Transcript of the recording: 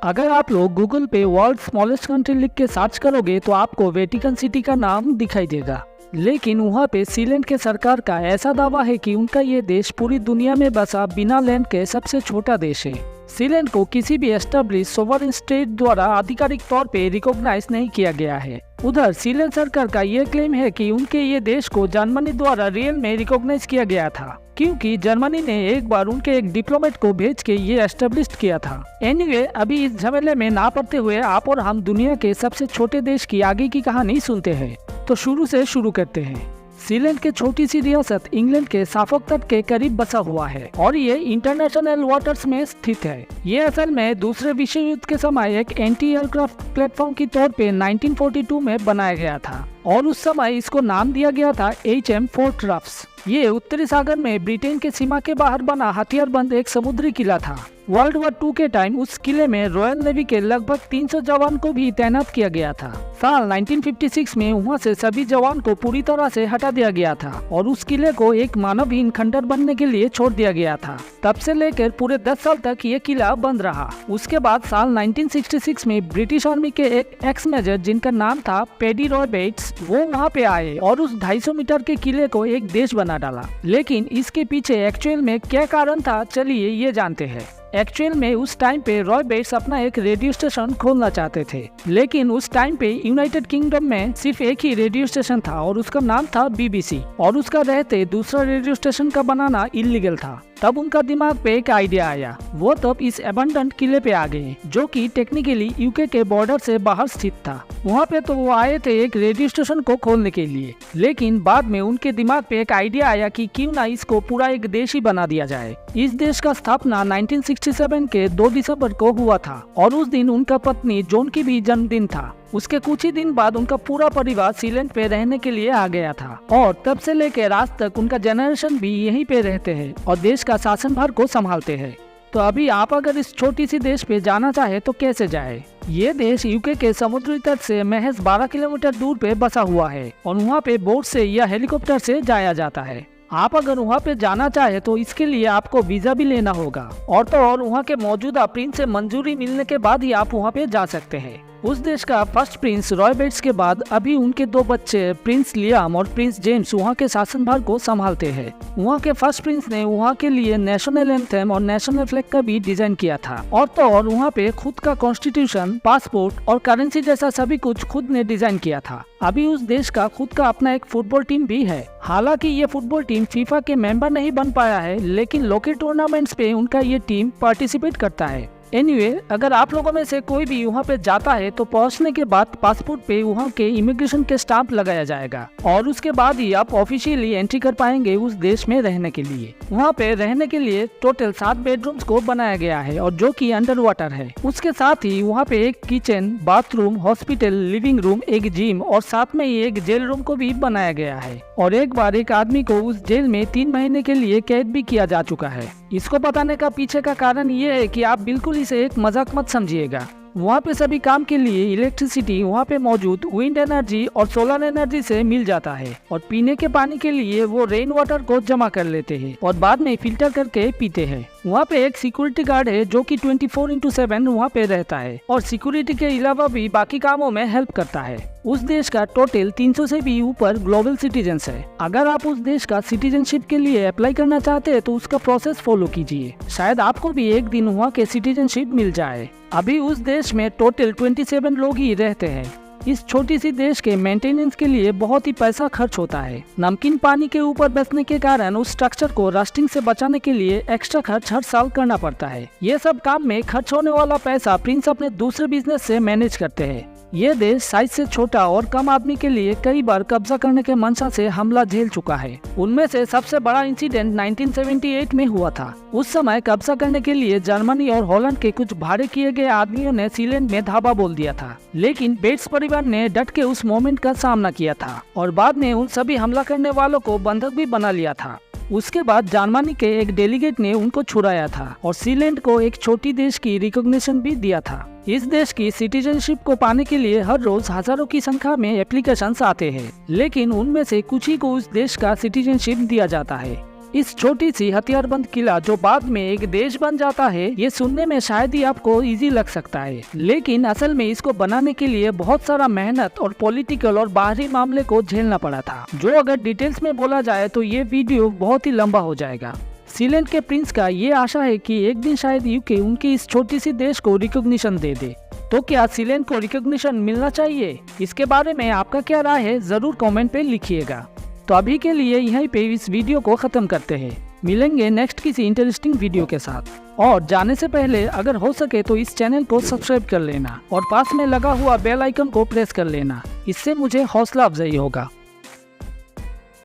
अगर आप लोग गूगल पे वर्ल्ड स्मॉलेस्ट कंट्री लिख के सर्च करोगे तो आपको वेटिकन सिटी का नाम दिखाई देगा। लेकिन वहाँ पे सीलैंड के सरकार का ऐसा दावा है कि उनका ये देश पूरी दुनिया में बसा बिना लैंड के सबसे छोटा देश है। सीलैंड को किसी भी एस्टेब्लिश सोवरेन स्टेट द्वारा आधिकारिक तौर पे रिकॉग्नाइज नहीं किया गया है। उधर सीलैंड सरकार का ये क्लेम है कि उनके ये देश को जर्मनी द्वारा रियल में रिकॉग्नाइज किया गया था, क्योंकि जर्मनी ने एक बार उनके एक डिप्लोमेट को भेज के ये एस्टेब्लिश किया था। एनीवे, अभी इस झमेले में ना पड़ते हुए आप और हम दुनिया के सबसे छोटे देश की आगे की कहानी सुनते हैं। तो शुरू से शुरू करते हैं। सीलैंड के छोटी सी रियासत इंग्लैंड के साफोक तट के करीब बसा हुआ है और ये इंटरनेशनल वाटर्स में स्थित है। ये असल में दूसरे विश्व युद्ध के समय एक एंटी एयरक्राफ्ट प्लेटफॉर्म की तौर पे 1942 में बनाया गया था और उस समय इसको नाम दिया गया था HM फोर्ट रफ्स। ये उत्तरी सागर में ब्रिटेन के सीमा के बाहर बना हथियारबंद एक समुद्री किला था। वर्ल्ड वॉर 2 के टाइम उस किले में रॉयल नेवी के लगभग 300 जवान को भी तैनात किया गया था। साल 1956 में वहाँ से सभी जवान को पूरी तरह से हटा दिया गया था और उस किले को एक मानवहीन खंडर बनने के लिए छोड़ दिया गया था। तब से लेकर पूरे 10 साल तक ये किला बंद रहा। उसके बाद साल 1966 में ब्रिटिश आर्मी के एक एक्स मेजर जिनका नाम था पेडी रॉय बेट्स, वो वहाँ पे आए और उस 250 मीटर के किले को एक देश बना डाला। लेकिन इसके पीछे एक्चुअल में क्या कारण था, चलिए ये जानते हैं। एक्चुअल में उस टाइम पे रॉय बेट्स अपना एक रेडियो स्टेशन खोलना चाहते थे, लेकिन उस टाइम पे यूनाइटेड किंगडम में सिर्फ एक ही रेडियो स्टेशन था और उसका नाम था BBC, और उसका रहते दूसरा रेडियो स्टेशन का बनाना इलीगल था। तब उनका दिमाग पे एक आइडिया आया। वो तब इस एबंडेंट किले पे आ गए, जो कि टेक्निकली यूके के बॉर्डर से बाहर स्थित था। वहाँ पे तो वो आए थे एक रेडियो स्टेशन को खोलने के लिए, लेकिन बाद में उनके दिमाग पे एक आइडिया आया कि क्यों ना इसको पूरा एक देश ही बना दिया जाए। इस देश का स्थापना 1967 के 2 दिसंबर को हुआ था और उस दिन उनका पत्नी जॉन की भी जन्मदिन था। उसके कुछ ही दिन बाद उनका पूरा परिवार सीलैंड पे रहने के लिए आ गया था और तब से लेकर आज तक उनका जनरेशन भी यहीं पे रहते हैं और देश का शासनभार को संभालते हैं। तो अभी आप अगर इस छोटी सी देश पे जाना चाहे तो कैसे जाए? ये देश यूके के समुद्री तट से महज 12 किलोमीटर दूर पे बसा हुआ है और वहाँ पे बोट से या हेलीकॉप्टर से जाया जाता है। आप अगर वहाँ पे जाना चाहे तो इसके लिए आपको वीजा भी लेना होगा और तो और वहाँ के मौजूदा प्रिंस से मंजूरी मिलने के बाद ही आप वहाँ पे जा सकते हैं। उस देश का फर्स्ट प्रिंस रॉय बेट्स के बाद अभी उनके 2 बच्चे प्रिंस लियाम और प्रिंस जेम्स वहाँ के शासनभार को संभालते हैं। वहाँ के फर्स्ट प्रिंस ने वहाँ के लिए नेशनल एंथम और नेशनल फ्लैग का भी डिजाइन किया था और तो और वहाँ पे खुद का कॉन्स्टिट्यूशन, पासपोर्ट और करेंसी जैसा सभी कुछ खुद ने डिजाइन किया था। अभी उस देश का खुद का अपना एक फुटबॉल टीम भी है। हालांकि ये फुटबॉल टीम फीफा के मेंबर नहीं बन पाया है, लेकिन लोकल टूर्नामेंट्स पे उनका ये टीम पार्टिसिपेट करता है। एनीवे, अगर आप लोगों में से कोई भी वहाँ पे जाता है तो पहुँचने के बाद पासपोर्ट पे वहाँ के इमिग्रेशन के स्टाम्प लगाया जाएगा और उसके बाद ही आप ऑफिशियली एंट्री कर पाएंगे उस देश में रहने के लिए। वहाँ पे रहने के लिए टोटल 7 बेडरूम्स को बनाया गया है और जो कि अंडर वाटर है। उसके साथ ही वहाँ पे एक kitchen, bathroom, hospital, living room, एक जिम और साथ में ही एक जेल रूम को भी बनाया गया है। और एक बार एक आदमी को उस जेल में 3 महीने के लिए कैद भी किया जा चुका है। इसको बताने का पीछे का कारण ये है कि आप बिल्कुल इसे एक मजाक मत समझिएगा। वहाँ पे सभी काम के लिए इलेक्ट्रिसिटी वहाँ पे मौजूद विंड एनर्जी और सोलर एनर्जी से मिल जाता है और पीने के पानी के लिए वो रेन वाटर को जमा कर लेते हैं और बाद में फिल्टर करके पीते हैं। वहाँ पे एक सिक्योरिटी गार्ड है जो कि 24/7 वहाँ पे रहता है और सिक्योरिटी के अलावा भी बाकी कामों में हेल्प करता है। उस देश का टोटल 300 से भी ऊपर ग्लोबल सिटीजन्स है। अगर आप उस देश का सिटीजनशिप के लिए अप्लाई करना चाहते हैं तो उसका प्रोसेस फॉलो कीजिए, शायद आपको भी एक दिन वहाँ के सिटीजनशिप मिल जाए। अभी उस देश में टोटल 27 लोग ही रहते हैं। इस छोटी सी देश के मेंटेनेंस के लिए बहुत ही पैसा खर्च होता है। नमकीन पानी के ऊपर बसने के कारण उस स्ट्रक्चर को रस्टिंग से बचाने के लिए एक्स्ट्रा खर्च हर साल करना पड़ता है। ये सब काम में खर्च होने वाला पैसा प्रिंस अपने दूसरे बिजनेस से मैनेज करते हैं। ये देश साइज से छोटा और कम आदमी के लिए कई बार कब्जा करने के मंशा से हमला झेल चुका है। उनमें से सबसे बड़ा इंसिडेंट 1978 में हुआ था। उस समय कब्जा करने के लिए जर्मनी और हॉलैंड के कुछ भाड़े किए गए आदमियों ने सीलैंड में धावा बोल दिया था, लेकिन बेट्स परिवार ने डट के उस मोमेंट का सामना किया था और बाद में उन सभी हमला करने वालों को बंधक भी बना लिया था। उसके बाद जर्मनी के एक डेलीगेट ने उनको छुड़ाया था और सीलैंड को एक छोटी देश की रिकॉग्निशन भी दिया था। इस देश की सिटीजनशिप को पाने के लिए हर रोज हजारों की संख्या में एप्लीकेशंस आते हैं, लेकिन उनमें से कुछ ही को उस देश का सिटीजनशिप दिया जाता है। इस छोटी सी हथियारबंद किला जो बाद में एक देश बन जाता है, ये सुनने में शायद ही आपको इजी लग सकता है, लेकिन असल में इसको बनाने के लिए बहुत सारा मेहनत और पॉलिटिकल और बाहरी मामले को झेलना पड़ा था, जो अगर डिटेल्स में बोला जाए तो ये वीडियो बहुत ही लंबा हो जाएगा। सीलैंड के प्रिंस का ये आशा है कि एक दिन शायद यूके उनकी इस छोटी सी देश को रिकॉग्निशन दे दे। तो क्या सीलैंड को रिकॉग्निशन मिलना चाहिए? इसके बारे में आपका क्या राय है, जरूर कमेंट पे लिखिएगा। तो अभी के लिए यहीं पे इस वीडियो को खत्म करते हैं। मिलेंगे नेक्स्ट किसी इंटरेस्टिंग वीडियो के साथ। और जाने से पहले अगर हो सके तो इस चैनल को सब्सक्राइब कर लेना और पास में लगा हुआ बेल आइकन को प्रेस कर लेना, इससे मुझे हौसला अफजाई होगा।